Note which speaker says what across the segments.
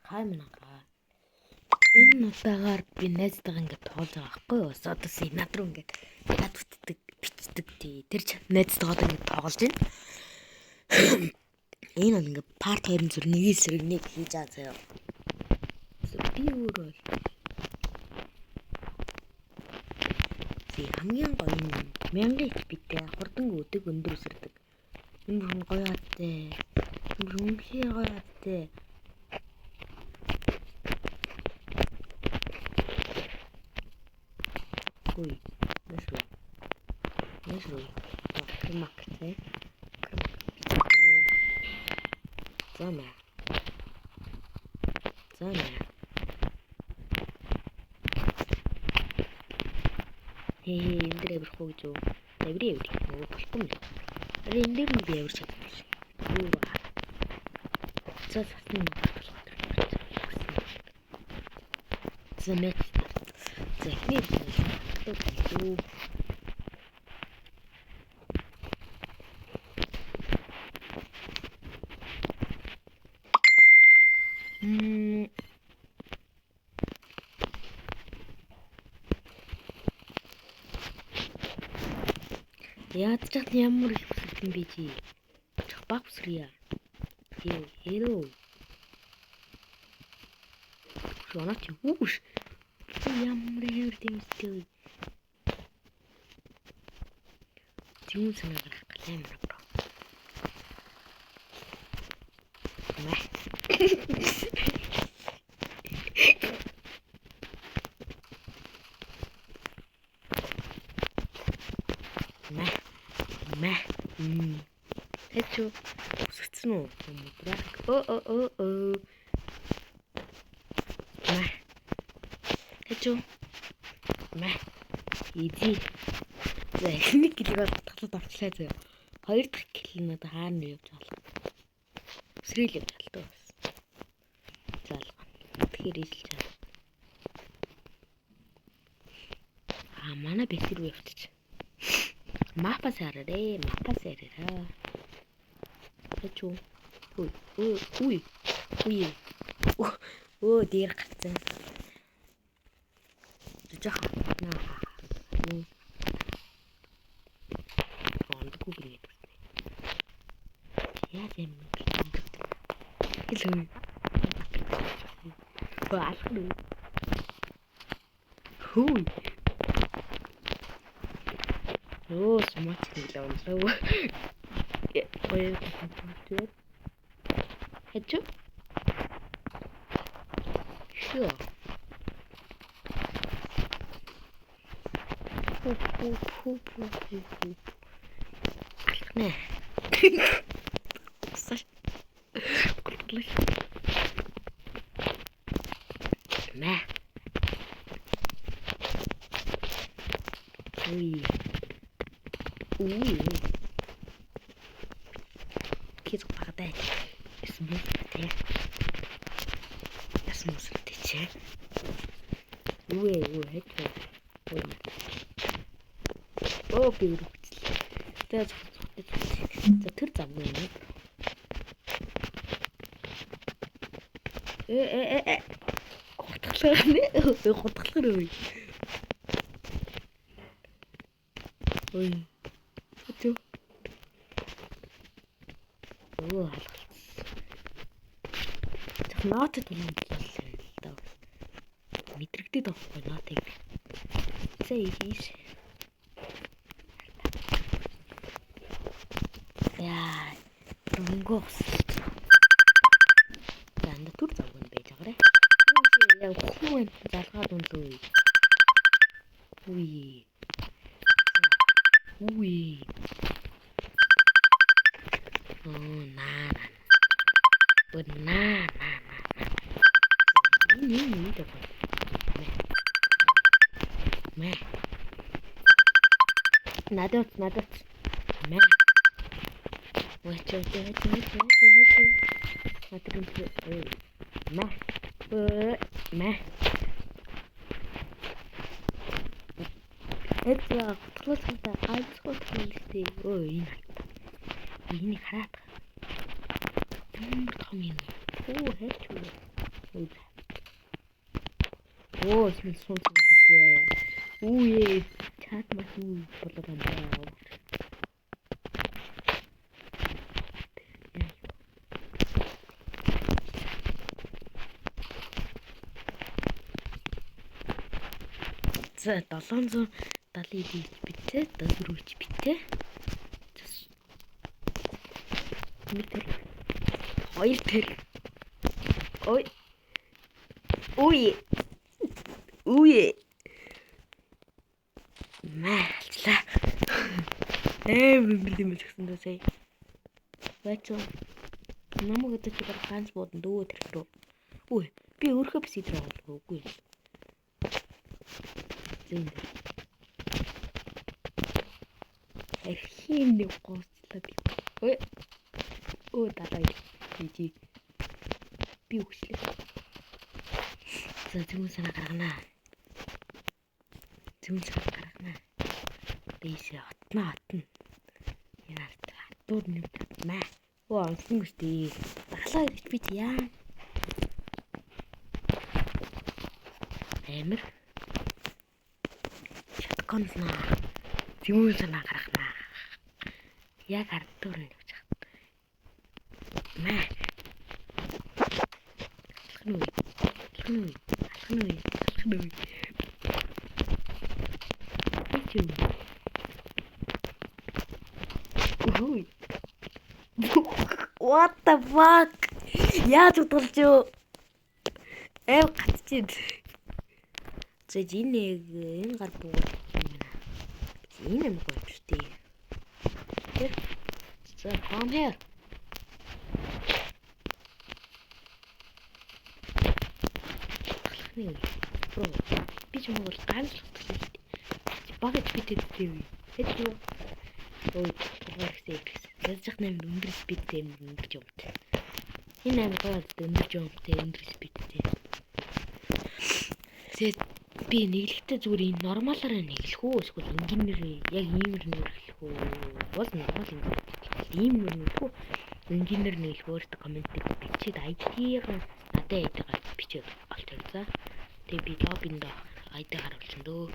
Speaker 1: Хаймнага. Энэ удаагаар би найзтайгаа ингээд тоглож байгаа байхгүй юу? Одоо над руу ингээд над бичдэг тий. Тэр найзтайгаа ингээд тоглож байна. Энэ бол ингээд part 2.1 эсрэг 1 хийж байгаа заяа. Би өөрөө хамгийн гоё нь 1000 HP-тэй хурдан өдөг өндөр өсөрдөг. Энэ бүр гоё аттай. Энэ үнхээр гоё аттай. Ой, нэшрүү. Мактэй. Зама. Энэ дээр явах уу гэж юу? Эври. Нөгөө болохгүй юм. Энэ дээр нь би явж чадчих. Юу ба. Цаасны зэмэт. Зэхний юу? Яаж ч ямар их бүсэлсэн бэ чи? Баг бүсрийа. Hello. Шонооч үүш. Ямар хэвэрдэмстэй. Зүүн санаагаар галаймар бро. Хэчүү үсгэсэн үү? Хэчүү иди. За эхний гэлийг бол татлаад авчлаа заяа. Хоёр дахь гэл нь одоо хаана явж байгаа. Өсрөл явж байгаа л бас. Заалга. Тэгэхээр ижлж байгаа. Манай бэлтэр рүү явчих. Мапа сарарэ. Хэчүү. Ой. Дээр гацсан. Жах. Гуглээ. Яа юм. Хэлээ. Баалхны. Хүй. Смат хэлээ. Ой. Хэчүү. Шо. Нэ. Саш. Гурлах. Нэ. Ой. Кит багтай. Смуттэй. Смуттэй чи. Ой, хэчүү. Би үргэлжлээ. За тэр замгүй юм. Хутгалахаар ой. Ой. Хэчүү. Нотод юм л да. Мэдрэгдээд байхгүй нотыг. Ийш. Яа, рунгос. Занда түр завгүй байж байгаарэ. Яа, хүн залгаад үнлээ. Уй. Наа. Надад. Watch. Это просто альцгот хэлтэй. Ой, энэ хараад. Том юм. Хэчүү. Оо, сунц үлээ. Үе, чат маш үү болоод байна. За 770 битээ, 4 битээ. Метр. 2 тэр. Ой. Үе. Мaalчлаа. Бэлэн гэсэн дөө сая. Бачаа. Намайг одоо чи баг ганц буудан дөө тэр рүү. Үе. Би өөрөө бис идэр авах үгүй. Зин. Эрхийн гоцлоо би. Ой. Оо далай. Жи. Би үхлээ. За зүүн санаа гаргана. Бийсээ отно. Яарт дууд нэмтмэ. Оо онцлон гүстэй. Далай гэж би яа. Эмэр. Шатконно. Зүүн санаа гаргана. Яг ардуур нь явж байгаа. Мэ. Алхнуй. What the fuck? Яаж удалж юу? Гацчихэд. За энэ гар буугаад байна. Энэ юм гоочтой. So come here. Бро, би ч мөр ганц л утгалээ. Багт битэдтэй. Хэцүү. Ой, тэрхээ. Яаж зах нэм өндөр спидтэй өндөр юмт. Энэ амар өндөр юмтэй өндөр спидтэй. Тэгээд би нэглэхдээ зүгээр энэ нормалаараа нэглэх үү? Эсвэл энгийнээр яг иймэр нэглэх үү? Бол нормал иймэр нэглэх үү? Энгийнээр нэглэх өөртөө комментиг бичээд ID-гаар надад ID-гаар бичээд олчих за. Тэгээ би лоббинд ID харуулсан дөө.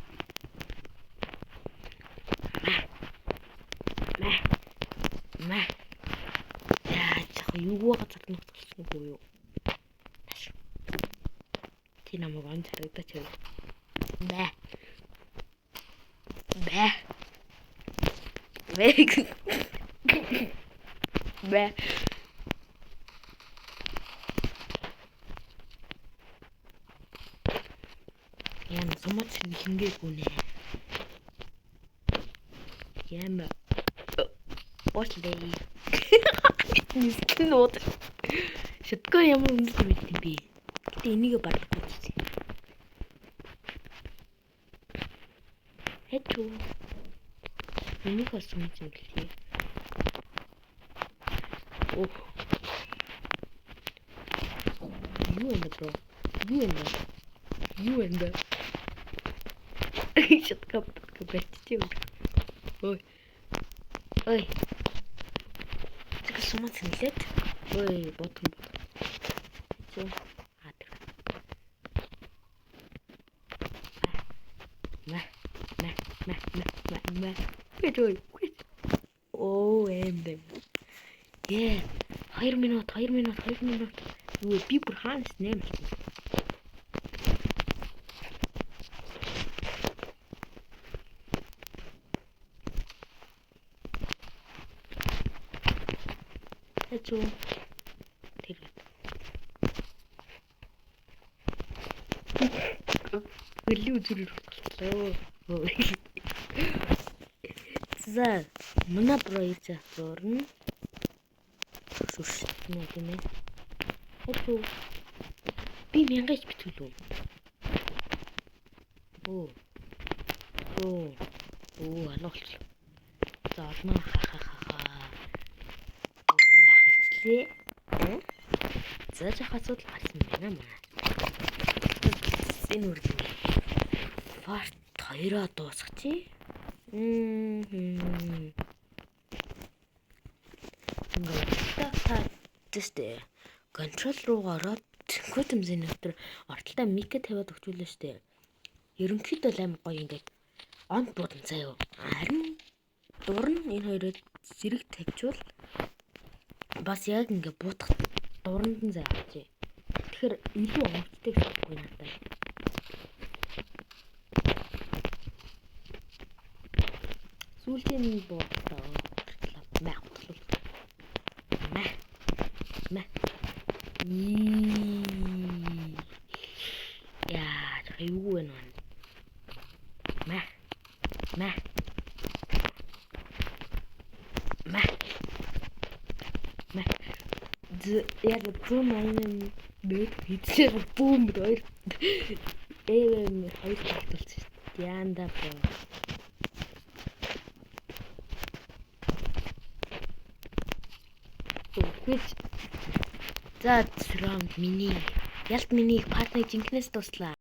Speaker 1: Мэ. Яа, юу газар нутгалсан уу юу? Ти намайг онц харагдаач юу? Бэ. Яа, сумач хингээгүй нэ. Яа. Очлээ. Нисгэн нууд. Шатгаа ямар өндөр байт юм бэ? Гэтэ энийг барлах гэж. Хэчүү. Энийг олсон юм гэлээ. Оо. Юу энэ бро? Шатгаа бэтчээ. Ой. Сумац нэлээд. Ой, ботом. Чөө. Мэ. Кэжой. Оо, эндэ. 2 минут. Юу би бүр хаанаас нэмэх вэ? Хэцүү. Тэр. Гэлүү зүрх болтлоо. За, манай проект зорно. Сүршнэ гинэ. Хэцүү. Би мянгаж битүүлв. Оо, алуулч. За, олно За жах асуудал гарсан байна маа. Энэ үргэлж фарт 2-оо дуусгачих. Ингээд та тэстэ контрол руу ороод Цэнхөтөмзийн өдөр ортолтой мика тавиад өгчүүлээ штэ. Ерөнхийдөө л аим гоё ингээд онт буудан заяа. Харин дурн энэ хоёроо зэрэг тавьчвал бас яг ингээд буутах дуранд нь заяа. Тэгэхээр илүү онцтой гэхгүй надад. Сүүлчийн буутаа яа, юу вэ нэ? Яг зүүн маань дэд хийчихээ бүүм хоёр хоёр татуулчих. Яанда боо. Үгүй. За раунд миний. Ялт миний партнер жинкнээс туслаа.